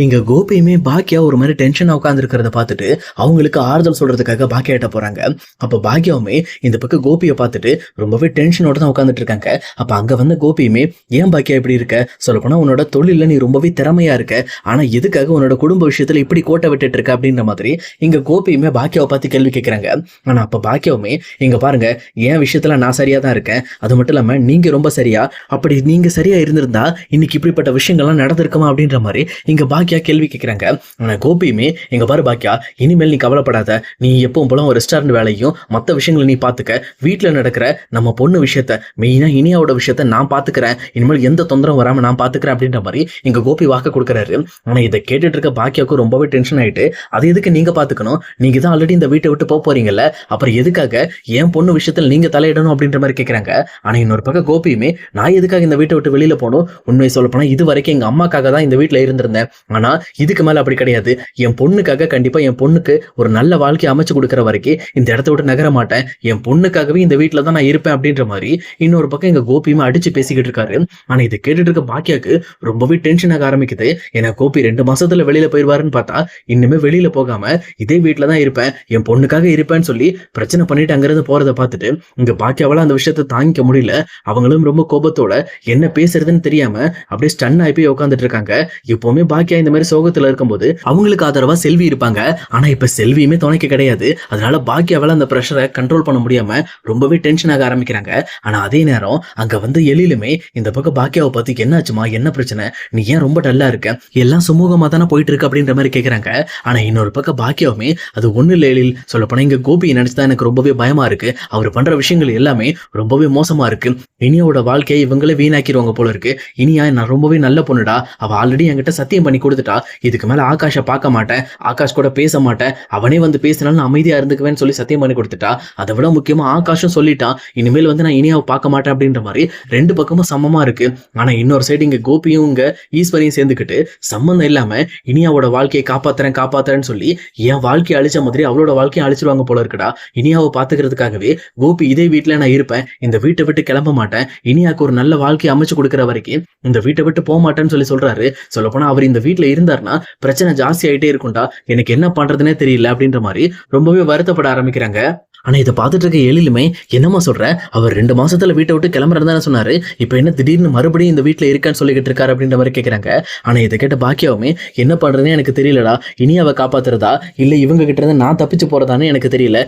இங்க கோபியுமே பாக்கியா ஒரு மாதிரி டென்ஷனா உட்கார்ந்து இருக்கிறத பார்த்துட்டு அவங்களுக்கு ஆறுதல் சொல்றதுக்காக பாக்கியா கிட்ட போறாங்க. அப்ப பாக்கியாவுமே இந்த பக்கம் கோபியை பார்த்துட்டு ரொம்பவே டென்ஷனோட தான் உட்காந்துட்டு இருக்காங்க. அப்ப அங்க வந்து கோபியுமே, ஏன் பாக்கியா இப்படி இருக்க, சொல்லப்போனா உன்னோட தொழில நீ ரொம்பவே திறமையா இருக்க, ஆனா எதுக்காக உன்னோட குடும்ப விஷயத்துல இப்படி கோட்டை விட்டுட்டு இருக்க அப்படின்ற மாதிரி இங்க கோபியுமே பாக்கியாவை பார்த்து கேள்வி கேட்கிறாங்க. ஆனா அப்ப பாக்கியாவுமே, இங்க பாருங்க, என் விஷயத்துல நான் சரியா தான் இருக்கேன், அது மட்டும் இல்லாம நீங்க ரொம்ப சரியா, அப்படி நீங்க சரியா இருந்திருந்தா இன்னைக்கு இப்படிப்பட்ட விஷயங்கள்லாம் நடந்திருக்குமா அப்படின்ற மாதிரி இங்க பாக்கியா கேள்வி கேட்கிறாங்க. ஆனா கோபியுமே, இங்க பாரு பாக்கியா, இனிமேல் நீ கவலைப்படாத, நீ எப்பவும் போல ஒரு ரெஸ்டாரண்ட் வேலையும் மற்ற விஷயங்களை நீ பாத்துக்க, வீட்டுல நடக்கிற நம்ம பொண்ணு விஷயத்த, மெயினா இனியாவோட விஷயத்த நான் பாத்துக்கிறேன், இனிமேல் எந்த தொந்தரவும் வராம நான் பாத்துக்கிறேன் அப்படின்ற மாதிரி இங்க கோபி வாக்கு கொடுக்கறாரு. ஆனா இதை கேட்டுட்டு இருக்க பாக்கியாவுக்கு ரொம்பவே டென்ஷன் ஆயிட்டு, அது எதுக்கு நீங்க பாத்துக்கணும், நீங்க தான் ஆல்ரெடி இந்த வீட்டை விட்டு போறீங்கல்ல, அப்புறம் எதுக்காக என் பொண்ணு விஷயத்துல நீங்க தலையிடணும் அப்படின்ற மாதிரி கேட்கறாங்க. ஆனா இன்னொரு பக்கம் கோபியுமே, நான் எதுக்காக இந்த வீட்டை விட்டு வெளியில போகணும், உண்மை சொல்ல போனா இது வரைக்கும் எங்க அம்மாக்காக தான் இந்த வீட்டுல இருந்திருந்தேன், ஆனா இதுக்கு மேல அப்படி கிடையாது, என் பொண்ணுக்காக கண்டிப்பா என் பொண்ணுக்கு ஒரு நல்ல வாழ்க்கை அமைச்சு கொடுக்குற வரைக்கும் இந்த இடத்த விட்டு நகர மாட்டேன், என் பொண்ணுக்காகவே இந்த வீட்டுல தான் நான் இருப்பேன் அப்படின்ற மாதிரி இன்னொரு பக்கம் எங்க கோபியுமே அடிச்சு பேசிக்கிட்டு இருக்காரு. ஆனா இதை கேட்டுட்டு இருக்க பாக்கியாக்கு ரொம்பவே டென்ஷன் ஆக ஆரம்பிக்குது. ஏன்னா கோபி 2 மாசத்துல வெளியில போயிருவாருன்னு பார்த்தா இன்னுமே வெளியில போகாம இதே வீட்டுல தான் இருப்பேன், என் பொண்ணுக்காக இருப்பேன்னு சொல்லி பிரச்சனை பண்ணிட்டு அங்கிருந்து போறதை பார்த்துட்டு இங்க பாக்கியாவால அந்த விஷயத்தை தாங்கிக்க முடியல. அவங்களும் ரொம்ப கோபத்தோட என்ன பேசுறதுன்னு தெரியாம அப்படியே ஸ்டன் ஆகி போய் உட்காந்துட்டு இருக்காங்க. எப்பவுமே பாக்கியா இந்த மாதிரி சோகத்துல இருக்கும்போது அவங்களுக்கு ஆதரவா செல்வி இருப்பாங்க. ஆனா இப்ப செல்வியுமே துணைக்கு கிடையாது. அதனால பாக்கியாவால அந்த பிரஷரை கண்ட்ரோல் பண்ண முடியாம ரொம்பவே டென்ஷன் ஆக ஆரம்பிக்கிறாங்க. ஆனா அதே நேரம் அங்க வந்து எழிலுமே இந்த பக்கம் பாக்கியாவை பார்த்து, என்னாச்சுமா, என்ன பிரச்சனை, நீ ஏன் ரொம்ப டல்லா இருக்க, எல்லாம் சுமூகமா தானே போயிட்டு இருக்கு அப்படின்ற மாதிரி கேட்கறாங்க. ஆனா இன்னொரு பக்கம் பாக்கியாவுமே, அது ஒண்ணு இல்ல எழில், சொல்ல போனா இங்க கோபியை நினைச்சுதான் எனக்கு ரொம்பவே பயமா இருக்கு, அவர் பண்ற விஷயங்கள் எல்லாமே ரொம்பவே மோசமா இருக்கு, இனியோட வாழ்க்கையை இவங்களே வீணாக்கிடுவாங்க போல இருக்கு, இனியா நான் ரொம்பவே நல்ல பொண்ணுடா, அவ ஆல்ரெடி என்கிட்ட சத்தியம் பண்ணி கொடுத்துட்டா, இதுக்கு மேல ஆகாஷை பார்க்க மாட்டேன், ஆகாஷ் கூட பேச மாட்டேன், அவனே வந்து பேசினாலும் நான் அமைதியா இருந்துக்குவேன்னு சொல்லி சத்தியம் பண்ணி கொடுத்துட்டா, அதை விட முக்கியமா ஆகாஷும் சொல்லிட்டான், இனிமேல் வந்து நான் இனியாவை பார்க்க மாட்டேன் அப்படின்ற மாதிரி 2 பக்கமும் சமமா இருக்கு. ஆனா இன்னொரு சைடு இங்க கோபியும் இங்க ஈஸ்வரியும் சேர்ந்துக்கிட்டு சம்பந்தம் இல்லாம இனியாவோட வாழ்க்கையை காப்பாத்துறேன்னு சொல்லி என் வாழ்க்கையை அழிச்ச மாதிரி அவளோட வாழ்க்கையை அழிச்சிருவாங்க போல இருக்குடா, இனியாவை பாத்துக்கிறதுக்காகவே கோபி இதே வீட்டுல நான் இருப்பேன், இந்த வீட்டை விட்டு கிளம்ப மாட்டேன், இனியாவுக்கு ஒரு நல்ல வாழ்க்கையை அமைச்சு கொடுக்குற வரைக்கும் இந்த வீட்டை விட்டு போக மாட்டேன்னு சொல்லி சொல்றாரு. சொல்ல போனா அவர் இந்த வீட்டுல இருந்தாருன்னா பிரச்சனை ஜாஸ்தி ஆயிட்டே இருக்கும்டா, எனக்கு என்ன பண்றதுன்னே தெரியல அப்படின்ற மாதிரி ரொம்பவே வருத்தப்பட ஆரம்பிக்கிறாங்க. ஆனா இதை பார்த்துட்டு இருக்க எழிலுமே, என்னமா சொல்ற, அவர் 2 மாசத்துல வீட்டை விட்டு கிளம்புறதுதானே சொன்னாரு, இப்ப என்ன திடீர்னு மறுபடியும் இந்த வீட்டுல இருக்கான்னு சொல்லிக்கிட்டு இருக்காரு அப்படின்ற மாதிரி கேட்கறாங்க. ஆனா இதை கேட்ட பாக்கியாவுமே, என்ன பண்றதுன்னு எனக்கு தெரியலடா, இனியாவை காப்பாத்துறதா இல்ல இவங்க கிட்ட இருந்து நான் தப்பிச்சு போறதான்னு எனக்கு தெரியல,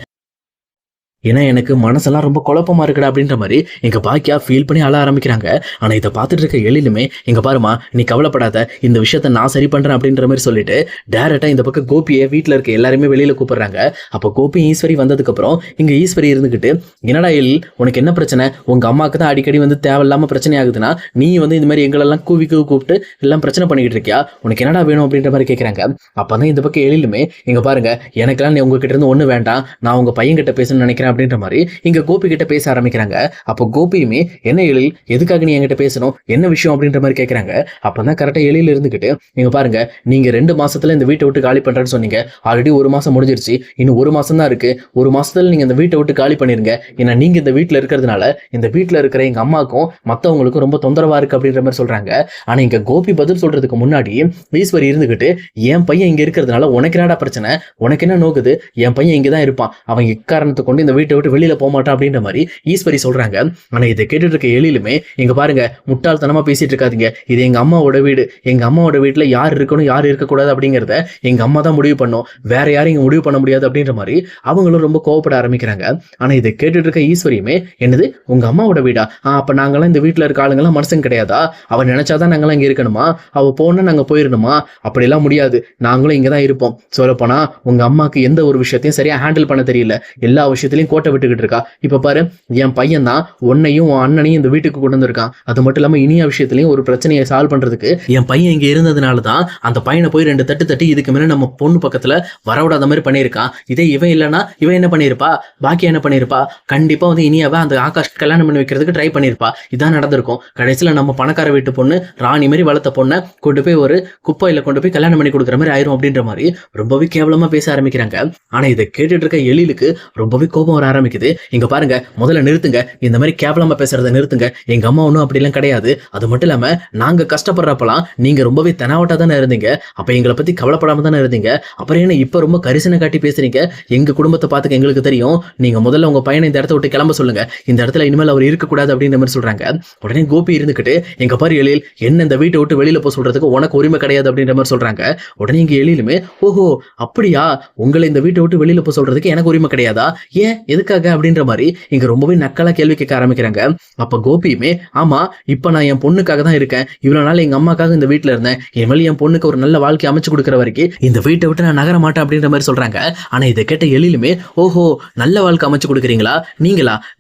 ஏன்னா எனக்கு மனசெல்லாம் ரொம்ப குழப்பமா இருக்குடா அப்படின்ற மாதிரி எங்க பாக்கியா ஃபீல் பண்ணி அழ ஆரம்பிக்கிறாங்க. ஆனா இதை பார்த்துட்டு இருக்க எழிலுமே, இங்க பாருமா, நீ கவலைப்படாத, இந்த விஷயத்த நான் சரி பண்றேன் அப்படின்ற மாதிரி சொல்லிட்டு டைரக்டா இந்த பக்கம் கோபியை வீட்டுல இருக்க எல்லாருமே வெளியில கூப்பிடுறாங்க. அப்போ கோபி ஈஸ்வரி வந்ததுக்கு அப்புறம் இங்க ஈஸ்வரி இருந்துகிட்டு, என்னடா எழில், உனக்கு என்ன பிரச்சனை, உங்க அம்மாவுக்கு தான் அடிக்கடி வந்து தேவையில்லாம பிரச்சனை ஆகுதுன்னா நீ வந்து இந்த மாதிரி எங்களெல்லாம் கூப்பிட்டு எல்லாம் பிரச்சனை பண்ணிக்கிட்டு இருக்கியா, உனக்கு என்னடா வேணும் அப்படின்ற மாதிரி கேட்கறாங்க. அப்பதான் இந்த பக்கம் எழிலுமே, இங்க பாருங்க, எனக்கெல்லாம் உங்ககிட்ட இருந்து ஒண்ணு வேண்டாம், நான் உங்க பையன் கிட்ட பேசணும்னு நினைக்கிறேன் அப்படின்ற மாதிரி இங்க கோபி கிட்ட பேச ஆரம்பிக்கிறாங்க. அப்போ கோபியுமே, என்ன எழில், எதுக்காக நீ என்கிட்ட பேசணும், என்ன விஷயம் அப்படின்ற மாதிரி கேட்கறாங்க. அப்பதான் கரெக்டா எழில் இருந்துகிட்டு, நீங்க பாருங்க, நீங்க 2 மாசத்துல இந்த வீட்டை விட்டு காலி பண்றேன்னு சொன்னீங்க, ஆல்ரெடி 1 மாசம் முடிஞ்சிருச்சு, இன்னும் 1 மாசம் தான் இருக்கு, 1 மாசத்துல நீங்க இந்த வீட்டை விட்டு காலி பண்ணிருங்க, ஏன்னா நீங்க இந்த வீட்டுல இருக்கிறதுனால இந்த வீட்டுல இருக்கிற எங்க அம்மாக்கும் மத்தவங்களுக்கும் ரொம்ப தொந்தரவா இருக்கு அப்படின்ற மாதிரி சொல்றாங்க. ஆனா இங்க கோபி பதில் சொல்றதுக்கு முன்னாடி ஈஸ்வரி இருந்துகிட்டு, என் பையன் இங்க இருக்கிறதுனால உனக்கு என்னடா பிரச்சனை, உனக்கு என்ன நோக்குது, என் பையன் இங்கதான் இருப்பான், அவன் இக்காரணத்தை கொண்டு இந்த வீட்டை விட்டு வெளியில போக மாட்டான் அப்படின்ற மாதிரி ஈஸ்வரி சொல்றாங்க. ஆனா இதை கேட்டுட்டு இருக்க எழிலுமே, இங்க பாருங்க, முட்டாள்தனமா பேசிட்டு இருக்காதீங்க, இது எங்க அம்மாவோட வீடு, எங்க அம்மாவோட வீட்டுல யார் இருக்கணும் யார் இருக்கக்கூடாது அப்படிங்கறத எங்க அம்மா தான் முடிவு பண்ணும், வேற யாரும் இங்க முடிவு பண்ண முடியாது அப்படின்ற மாதிரி அவங்களும் ரொம்ப கோவப்பட ஆரம்பிக்கிறாங்க. ஆனா இதை கேட்டுட்டு இருக்க ஈஸ்வரியுமே, என்னது உங்க அம்மாவோட வீடா, அப்ப நாங்கெல்லாம் இந்த வீட்டுல இருக்க ஆளுங்கெல்லாம் மனுஷன் கிடையாதா, அவன் நினைச்சாதான் நாங்கெல்லாம் இங்க இருக்கணுமா, அவ போனா நாங்க போயிடணுமா, அப்படிலாம் முடியாது, நாங்களும் இங்கதான் இருப்போம், சொல்லப்போனா உங்க அம்மாக்கு எந்த ஒரு விஷயத்தையும் சரியா ஹேண்டில் பண்ண தெரியல, எல்லா விஷயத்திலையும் கோட்டை விட்டுக்கிட்டு இருக்கா, இப்ப பாரு, என் பையன் தான் உன்னையும் அண்ணனையும் இந்த வீட்டுக்கு கொண்டு வந்திருக்கான், அது மட்டும் இல்லாம இனியா விஷயத்திலையும் ஒரு பிரச்சனையை சால்வ் பண்றதுக்கு என் பையன் இங்க இருந்ததுனாலதான் அந்த பையனை போய் 2 தட்டு தட்டி இதுக்கு மேல நம்ம பொண்ணு பக்கத்துல வரவிடாத மாதிரி பண்ணியிருக்கான், இதே இவன் இல்லைன்னா இவன் என்ன பண்ணிருப்பா, பாக்கியா என்ன பண்ணிருப்பா, கண்டிப்பா வந்து இனியாவை அந்த ஆகாஷ் கல்யாணம் பண்ணி வைக்கிறதுக்கு ட்ரை பண்ணிருப்பா, இதான் நடந்திருக்கும், கடைசியில நம்ம பணக்கார வீட்டு பொண்ணு ராணி மாதிரி வளர்த்த பொண்ணை கொண்டு போய் ஒரு குப்பையில கொண்டு போய் கல்யாணம் பண்ணி கொடுக்குற மாதிரி ஆயிரும் அப்படின்ற மாதிரி ரொம்பவே கேவலமா பேச ஆரம்பிக்கிறாங்க. ஆனா இதை கேட்டுட்டு இருக்க எழிலுக்கு ரொம்பவே கோபம் கோவம் வர ஆரம்பிக்குது. இங்க பாருங்க, முதல்ல நிறுத்துங்க, இந்த மாதிரி கேவலமா பேசுறதை நிறுத்துங்க. எங்க அம்மா ஒன்றும் அப்படிலாம் கிடையாது. அது மட்டும் இல்லாம நாங்க கஷ்டப்படுறப்பலாம் நீங்க ரொம்பவே தெனாவட்டா தானே இருந்தீங்க. அப்ப எங்களை பத்தி கவலைப்படாம தானே இருந்தீங்க. அப்புறம் என்ன இப்ப ரொம்ப கரிசனை காட்டி பேசுறீங்க? எங்க குடும்பத்தை பார்த்துக்க எங்களுக்கு தெரியும். நீங்க முதல்ல உங்க பையனை இந்த இடத்த விட்டு கிளம்ப சொல்லுங்க. இந்த இடத்துல இனிமேல் அவர் இருக்கக்கூடாது அப்படின்ற மாதிரி சொல்றாங்க. உடனே கோபி இருந்துகிட்டு, எங்க பாரு எழில், என்ன இந்த வீட்டை விட்டு வெளியில போக சொல்றதுக்கு உனக்கு உரிமை கிடையாது அப்படின்ற மாதிரி சொல்றாங்க. உடனே இங்க எழிலுமே, ஓஹோ அப்படியா, உங்களை இந்த வீட்டை விட்டு வெளியில போக சொல்றதுக்கு எனக்கு உரிமை கிடையாதா, ஏன் எதுக்காக அப்படின்ற மாதிரி இங்க ரொம்பவே நக்கலா கேள்வி கேட்க ஆரம்பிக்கிறாங்க. அப்ப கோபியுமே, ஆமா இப்ப நான் என் பொண்ணுக்காக தான் இருக்கேன். இவ்வளவு நாள் எங்க அம்மாக்காக இந்த வீட்டுல இருந்தேன். இனிமேல் என் பொண்ணுக்கு ஒரு நல்ல வாழ்க்கை அமைச்சு கொடுக்குற வரைக்கும் இந்த வீட்டை விட்டு நான் நகர மாட்டேன் அப்படின்ற மாதிரி சொல்றாங்க. ஆனா இதை கேட்ட எழிலுமே, ஓஹோ நல்ல வாழ்க்கை அமைச்சு கொடுக்குறீங்களா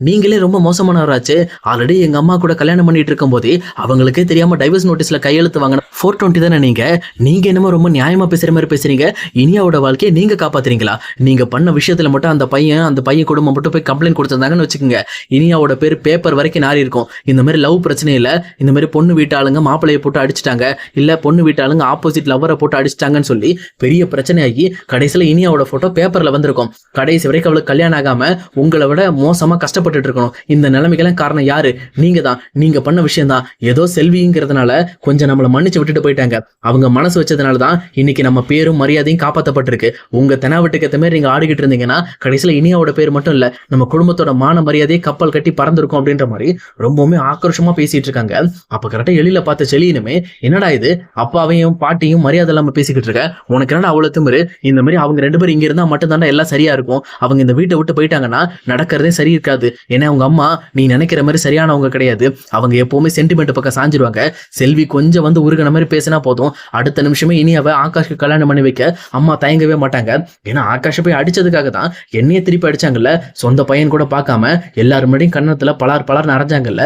நீங்களே ரொம்ப மோசமானவராச்சு. ஆல்ரெடி எங்க அம்மா கூட கல்யாணம் பண்ணிட்டு இருக்கும் போதே அவங்களுக்கே தெரியாம டைவர்ஸ் நோட்டீஸ்ல கையெழுத்து வாங்கின 420 தானே நீங்க என்னமோ ரொம்ப நியாயமா பேசுற மாதிரி பேசுறீங்க. இனியாவோட வாழ்க்கையை நீங்க காப்பாத்துறீங்களா? நீங்க பண்ண விஷயத்துல மட்டும் அந்த பையன் குடும்பம் மட்டும் போய் கம்ப்ளைண்ட் கொடுத்திருந்தாங்கன்னு வச்சுக்கோங்க, இனியாவோட பேர் பேப்பர் வரைக்கும் நாரி இருக்கும். இந்த மாதிரி லவ் பிரச்சனை இல்ல, இந்த மாதிரி பொண்ணு வீட்டாளுங்க மாப்பிள்ளையை போட்டு அடிச்சுட்டாங்க, இல்ல பொண்ணு வீட்டாளுங்க ஆப்போசிட் லவ்வரை போட்டு அடிச்சிட்டாங்கன்னு சொல்லி பெரிய பிரச்சனையாகி கடைசியில இனியாவோட போட்டோ பேப்பர்ல வந்திருக்கும். கடைசி வரைக்கும் அவளுக்கு கல்யாணம் ஆகாம உங்களை விட மோசமா கஷ்டப்பட்டு இருக்கணும். இந்த நிலைமைக்கெல்லாம் காரணம் யாரு? நீங்க தான். நீங்க பண்ண விஷயம் தான். ஏதோ செல்விங்கிறதுனால கொஞ்சம் நம்மளை மன்னிச்சு விட்டுட்டு போயிட்டாங்க. அவங்க மனசு வச்சதுனால தான் இன்னைக்கு நம்ம பேரும் மரியாதையும் காப்பாற்றப்பட்டிருக்கு. உங்க தெனாவட்டுக்கு ஏற்ற மாதிரி நீங்க ஆடிக்கிட்டு இருந்தீங்கன்னா கடைசியில இனியாவோட பேர் மட்டும் இல்ல, நம்ம குடும்பத்தோட மான மரியாதையை கப்பல் கட்டி பறந்திருக்கும் அப்படின்ற மாதிரி ரொம்பவுமே ஆக்ரோஷமா பேசிட்டு இருக்காங்க. அப்ப கரெக்டா எழில பார்த்த செலியனுமே, என்னடா இது, அப்பாவையும் பாட்டியும் மரியாதை இல்லாம பேசிக்கிட்டு இருக்க, உனக்கு என்னடா அவ்வளவு திமிரு? இந்த மாதிரி அவங்க 2 பேரும் இங்க இருந்தா மட்டும் தானே எல்லாம் சரியா இருக்கும். அவங்க இந்த வீட்டை விட்டு போயிட்டாங்கன்னா நடக்கிறதே சரி இருக்காது. ஏன்னா அவங்க அம்மா நீ நினைக்கிற மாதிரி சரியானவங்க கிடையாது. அவங்க எப்பவுமே சென்டிமெண்ட் பக்கம் சாஞ்சிருவாங்க. செல்வி கொஞ்சம் வந்து உருகின மாதிரி பேசினா போதும், அடுத்த நிமிஷமே இனி அவ ஆகாஷ்க்கு கல்யாணம் பண்ணி வைக்க அம்மா தயங்கவே மாட்டாங்க. ஏன்னா ஆகாஷை போய் அடிச்சதுக்காக தான் என்னையே திருப்பி அடிச்சாங்கல்ல. சொந்த பையன் கூட பார்க்காம எல்லாரும் முன்னாடியும் கன்னத்துல பலார் அரைஞ்சாங்கல்ல.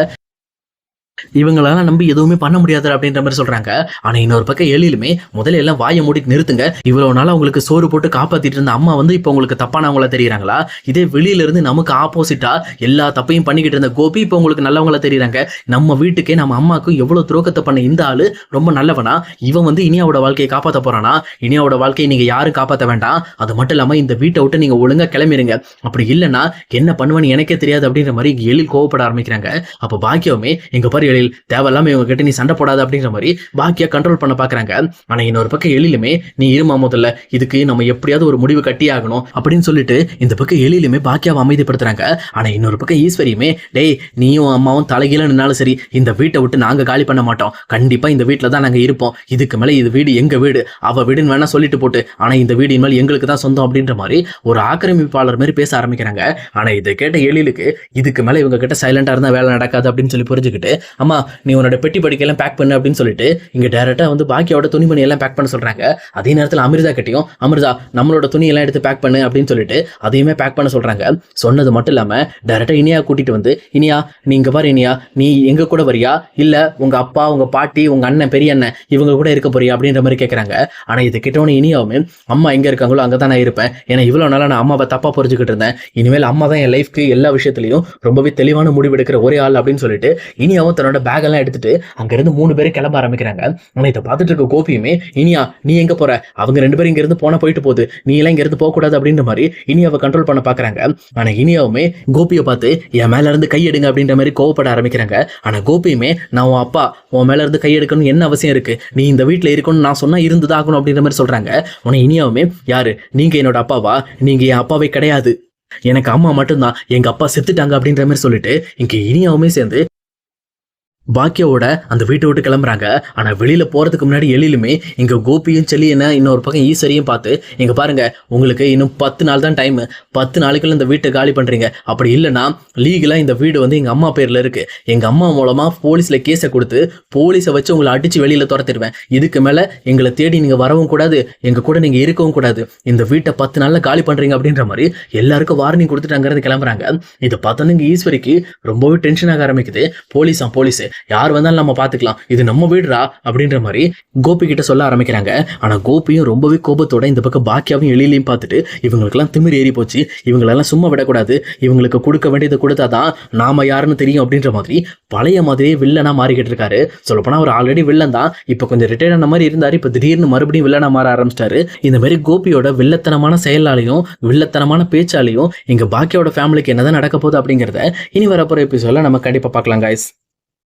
இவங்களால நம்பி எதுவுமே பண்ண முடியாது அப்படின்ற மாதிரி சொல்றாங்க. ஆனா இன்னொரு பக்கம் எழிலுமே, முதல்ல எல்லாம் வாயை மூடிட்டு நிறுத்துங்க. இவ்வளவு நாள் உங்களுக்கு சோறு போட்டு காப்பாத்திட்டு இருந்த அம்மா வந்து இப்ப உங்களுக்கு தப்பானவங்களா தெரியுறாங்களா? இதே வெளியில இருந்து நமக்கு ஆப்போசிட்டா எல்லா தப்பையும் பண்ணிக்கிட்டு இருந்த கோபி இப்ப உங்களுக்கு நல்லவங்களா தெரியுறாங்க. நம்ம வீட்டுக்கே நம்ம அம்மாவுக்கும் எவ்வளவு துரோகத்தை பண்ண இந்த ஆளு ரொம்ப நல்லவனா? இவன் வந்து இனியாவோட வாழ்க்கையை காப்பாற்ற போறானா? இனியாவோட வாழ்க்கையை நீங்க யாரும் காப்பாற்ற வேண்டாம். அது மட்டும் இல்லாம இந்த வீட்டை விட்டு நீங்க ஒழுங்கா கிளம்பிடுங்க. அப்படி இல்லைன்னா என்ன பண்ணுவேன்னு எனக்கே தெரியாது அப்படின்ற மாதிரி எழில் கோவப்பட ஆரம்பிக்கிறாங்க. அப்ப பாக்கியவுமே, எங்க பாரு எழில், தேவையில்லாம இவங்க கிட்ட நீ சண்டை போடாது அப்படின்ற மாதிரி பாக்கியா கண்ட்ரோல் பண்ண பாக்குறாங்க. ஆனா இன்னொரு பக்கம் எழிலுமே, நீ இருமா முதல்ல, இதுக்கு நம்ம எப்படியாவது ஒரு முடிவு கட்டி ஆகணும் அப்படின்னு சொல்லிட்டு இந்த பக்கம் எழிலுமே பாக்கியாவை அமைதிப்படுத்துறாங்க. ஆனா இன்னொரு பக்கம் ஈஸ்வரியுமே, டேய் நீயும் அம்மாவும் தலைகீழ நின்னாலும் சரி இந்த வீட்டை விட்டு நாங்க காலி பண்ண மாட்டோம். கண்டிப்பா இந்த வீட்டுல தான் நாங்க இருப்போம். இதுக்கு மேல இது வீடு எங்க வீடு, அவ வீடுன்னு வேணா சொல்லிட்டு போட்டு, ஆனா இந்த வீடு இனிமேல் எங்களுக்கு தான் சொந்தம் அப்படின்ற மாதிரி ஒரு ஆக்கிரமிப்பாளர் மாதிரி பேச ஆரம்பிக்கிறாங்க. ஆனா இதை கேட்ட எழிலுக்கு இதுக்கு மேல இவங்க கிட்ட சைலண்டா இருந்தா வேலை நடக்காது அப்படின்னு சொல்லி புரிஞ்சுக்கிட்டு, அம்மா நீ உன்னோட பெட்டி படிக்கையெல்லாம் பேக் பண்ணு அப்படின்னு சொல்லிட்டு இங்க டைரக்டா வந்து பாக்கியோட துணிமணி எல்லாம் பேக் பண்ண சொல்றாங்க. அதே நேரத்தில் அமிர்தா கிட்டையும், அமிர்தா நம்மளோட துணி எல்லாம் எடுத்து பேக் பண்ணு அப்படின்னு சொல்லிட்டு அதையுமே பேக் பண்ண சொல்றாங்க. சொன்னது மட்டும் இல்லாம டைரக்டா இனியா கூட்டிட்டு வந்து, இனியா நீங்க பாரு இனியா, நீ எங்க கூட வரியா இல்ல உங்க அப்பா உங்க பாட்டி உங்க அண்ணன் பெரிய அண்ணன் இவங்க கூட இருக்க போறியா அப்படின்ற மாதிரி கேட்கறாங்க. ஆனா இது கிட்டவனே இனியாவுமே, அம்மா எங்க இருக்காங்களோ அங்கதான் நான் இருப்பேன். ஏன்னா இவ்வளவு நாளா நான் அம்மாவை தப்பா புரிஞ்சுக்கிட்டு இருந்தேன். இனிமேல் அம்மா தான் என் லைஃப்க்கு எல்லா விஷயத்திலையும் ரொம்பவே தெளிவான முடிவு எடுக்கிற ஒரே ஆள் அப்படின்னு சொல்லிட்டு இனியாவும் தன்னோட பேக் எல்லாம் எடுத்துட்டு அங்கிருந்து 3 பேரும் கிளம்ப ஆரம்பிக்கிறாங்க. ஆனா இதை பார்த்துட்டு இருக்க கோபியுமே, இனியா நீ எங்க போற, அவங்க 2 பேரும் இங்க இருந்து போயிட்டு போகுது, நீ எல்லாம் இங்க இருந்து போக கூடாது அப்படின்ற மாதிரி இனியாவை கண்ட்ரோல் பண்ண பாக்குறாங்க. ஆனா இனியாவுமே கோபியை பார்த்து என் மேல இருந்து கையெடுங்க அப்படின்ற மாதிரி கோவப்பட ஆரம்பிக்கிறாங்க. ஆனா கோபியுமே, நான் உன் அப்பா, உன் மேல இருந்து கையெடுக்கணும் என்ன அவசியம் இருக்கு, நீ இந்த வீட்டுல இருக்கணும் நான் சொன்னா இருந்துதான் ஆகணும் அப்படின்ற மாதிரி சொல்றாங்க. உன இனியாவுமே, யாரு நீங்க என்னோட அப்பாவா? நீங்க என் அப்பாவே கிடையாது, எனக்கு அம்மா மட்டும்தான், எங்க அப்பா செத்துட்டாங்க அப்படின்ற மாதிரி சொல்லிட்டு இங்க இனியாவுமே சேர்ந்து பாக்கியாவோட அந்த வீட்டை விட்டு கிளம்புறாங்க. ஆனா வெளியில போறதுக்கு முன்னாடி எழிலுமே இங்க கோபியும் செல்லியனை இன்னொரு பக்கம் ஈஸ்வரியும் பார்த்து, இங்க பாருங்க உங்களுக்கு இன்னும் 10 நாள் தான் டைம், 10 நாளைக்குள்ள இந்த வீட்டை காலி பண்றீங்க. அப்படி இல்லைன்னா லீகலா இந்த வீடு வந்து எங்க அம்மா பேர்ல இருக்கு, எங்க அம்மா மூலமா போலீஸ்ல கேஸை கொடுத்து போலீஸை வச்சு உங்களை அடிச்சு வெளியில துரத்திடுவேன். இதுக்கு மேல எங்களை தேடி நீங்க வரவும் கூடாது, எங்க கூட நீங்க இருக்கவும் கூடாது, இந்த வீட்டை 10 நாள்ல காலி பண்றீங்க அப்படின்ற மாதிரி எல்லாருக்கும் வார்னிங் கொடுத்துட்டு அங்கிருந்து கிளம்புறாங்க. இதை பார்த்தோன்னு ஈஸ்வரிக்கு ரொம்பவே டென்ஷன் ஆக ஆரம்பிக்குது. போலீஸ் யார் வந்தாலும் நம்ம பாத்துக்கலாம், இது நம்ம வீடுடா அப்படின்ற மாதிரி கோபி கிட்ட சொல்ல ஆரம்பிக்கிறாங்க. ஆனா கோபியும் ரொம்பவே கோபத்தோட இந்த பக்கம் பாக்கியாவையும் எழிலையும் பார்த்துட்டு இவங்களுக்கெல்லாம் திமிர் ஏறி போச்சு, இவங்களெல்லாம் சும்மா விடக்கூடாது, இவங்களுக்கு கொடுக்க வேண்டியதை கொடுத்தாதான் நாம யாருன்னு தெரியும் அப்படின்ற மாதிரி பழைய மாதிரியே வில்லனா மாறிக்கிட்டு இருக்காரு. சொல்லப்போனா அவர் ஆல்ரெடி வில்லன் தான், இப்ப கொஞ்சம் ரிட்டையர் ஆன மாதிரி இருந்தாரு, இப்ப திடீர்னு மறுபடியும் வில்லனா மாற ஆரம்பிச்சிட்டாரு. இந்த மாதிரி கோபியோட வில்லத்தனமான செயலாலையும் வில்லத்தனமான பேச்சாலையும் எங்க பாக்கியோட ஃபேமிலிக்கு என்னதான் நடக்க போகுது அப்படிங்கறத இனி வரப்போற எபிசோட்ல நம்ம கண்டிப்பா பார்க்கலாம் guys.